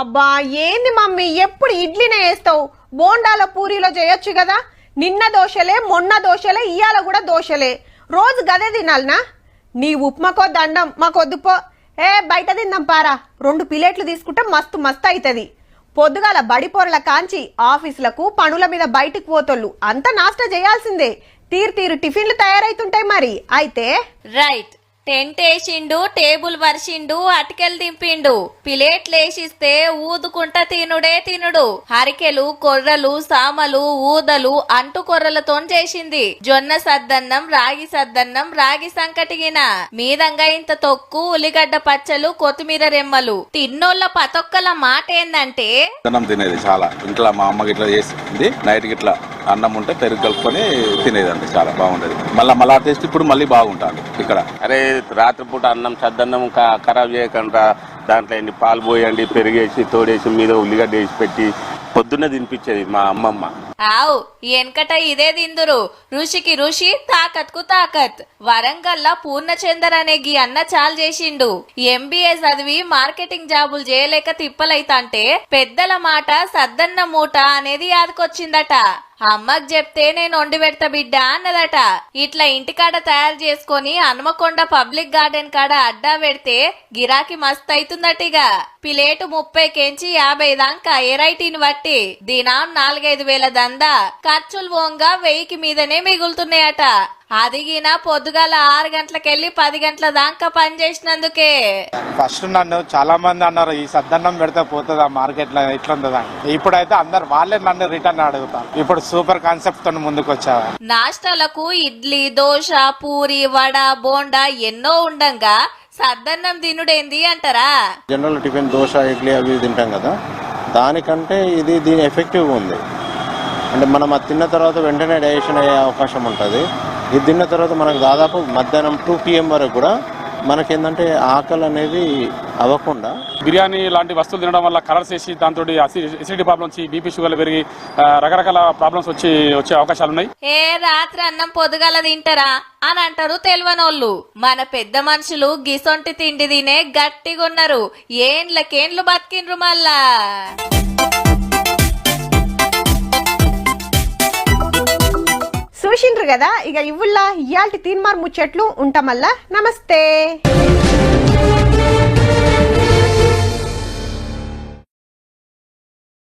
అబ్బా ఏంది మమ్మీ ఎప్పుడు ఇడ్లీనే వేస్తావు? బోండాల పూరీలో చేయొచ్చు కదా. నిన్న దోశలే, మొన్న దోశలే, ఇయ్యాల కూడా దోశలే. రోజు గదే తినాలనా? నీ ఉప్మాకో దండం, మాకొద్దు పో. బయట తిందాం పారా. 2 ప్లేట్లు తీసుకుంటే మస్తు మస్తు అవుతుంది. పొద్దుగాల బడిపోరల కాంచి ఆఫీసులకు పనుల మీద బయటికి పోతోళ్ళు అంతా నాస్టా చేయాల్సిందే. తీరు టిఫిన్లు తయారైతుంటాయి మరి. అయితే రైట్, టెంట్ వేసిండు, టేబుల్ వర్షిండు, అటికెలు దింపిండు, ప్లేట్లు వేసిస్తే ఊదుకుంటా తినుడే తినుడు. హరికెలు, కొర్రలు, సామలు, ఊదలు అంటు కొర్రలతో చేసింది. జొన్న సద్దన్నం, రాగి సద్దన్నం, రాగి సంకటిగిన మీదంగా ఇంత తొక్కు, ఉల్లిగడ్డ పచ్చలు, కొత్తిమీర రెమ్మలు. తిన్నోళ్ళ పతొక్కల మాట ఏందంటే అన్నం తినేది చాలా. ఇంట్లో మా అమ్మకి ఇట్లా చేసింది. నైట్ ఇట్లా అన్నం ఉంటే పెరుగు కలుపుకొని తినేదండి. చాలా బాగుంటది. మళ్ళా టేస్ట్ ఇప్పుడు మళ్ళీ బాగుంటుంది ఇక్కడ. అరే రాత్రిపూట అన్నం సద్దన్నం ఖరాబ్ చేయకుండా దాంట్లో ఎన్ని పాలు పోయండి, పెరిగేసి తోడేసి మీద ఉల్లిగడ్డ వేసి పెట్టి పొద్దున్నే తినిపించేది మా అమ్మమ్మ. ఆవు వెనకట ఇదే తిందురు. ఋషికి ఋషి, తాకత్కు తాకత్. వరంగల్లా పూర్ణచందర్ అనే గీ అన్న చాలు చేసిండు. ఎంబీఏ చదివి మార్కెటింగ్ జాబులు చేయలేక తిప్పలైతంటే పెద్దల మాట సద్దన్న మూట అనేది యాదకొచ్చిందట. అమ్మకు చెప్తే నేను వండి పెడతా బిడ్డ అన్నదట. ఇట్లా ఇంటికాడ తయారు చేసుకుని హనుమకొండ పబ్లిక్ గార్డెన్ కాడ అడ్డా పెడితే గిరాకీ మస్తు అవుతుందటిగా. ప్లేటు 30 కేంచి 50 దాకా ఎరైటీని బట్టి దినం 4-5 వేల దందా. ఖర్చులు పోంగా 1000కి మీదనే మిగులుతున్నాయట. అదిగినా పొద్దుగాల 6 గంటలకెళ్లి 10 గంటల దాకా పనిచేసినందుకే. ఫస్ట్ నన్ను చాలా మంది అన్నారు, ఈ సద్దన్నం పెడితే పోతుందా మార్కెట్ లో, ఇట్లుంటదా. ఇప్పుడైతే అందరు వాళ్ళే నన్ను రిటర్న్ అడుగుతారు. ఇప్పుడు సూపర్ కాన్సెప్ట్ తో ముందుకు వచ్చావా. నాష్టాలకు ఇడ్లీ, దోశ, పూరి, వడ, బోండా ఎన్నో ఉండంగా సద్దన్నం తినుడేంది అంటారా? జనరల్ టిఫిన్ దోశ, ఇడ్లీ అవి తింటాం కదా, దానికంటే దీని ఎఫెక్టివ్ ఉంది. అంటే మనం అది తిన్న తర్వాత వెంటనే డైజెషన్ అయ్యే అవకాశం ఉంటుంది. ఇది తిన్న తర్వాత మనకు దాదాపు మధ్యాహ్నం 2 PM వరకు కూడా మనకేంటంటే ఆకలి అనేది అవ్వకుండా. బిర్యానీ లాంటి వస్తువులు తినడం వల్ల కలర్స్ వేసి దాంతో అసిడిటీ ప్రాబ్లమ్స్, బీపీ, షుగర్లు పెరిగి రకరకాల ప్రాబ్లమ్స్ వచ్చే అవకాశాలు ఉన్నాయి. రాత్రి అన్నం పొద్దుగాల తింటారా అని అంటారు తెలివనోళ్ళు. మన పెద్ద మనుషులు గిసొంటి తిండి తినే గట్టిగున్నారు. ఏండ్లకేండ్లు బతికిండ్రు మళ్ళా. చూసిండ్రు కదా. ఇక ఇవ్వుల్లా ఇయాల్టి తీన్మార్ ముచ్చట్లు ఉంటామల్లా. నమస్తే.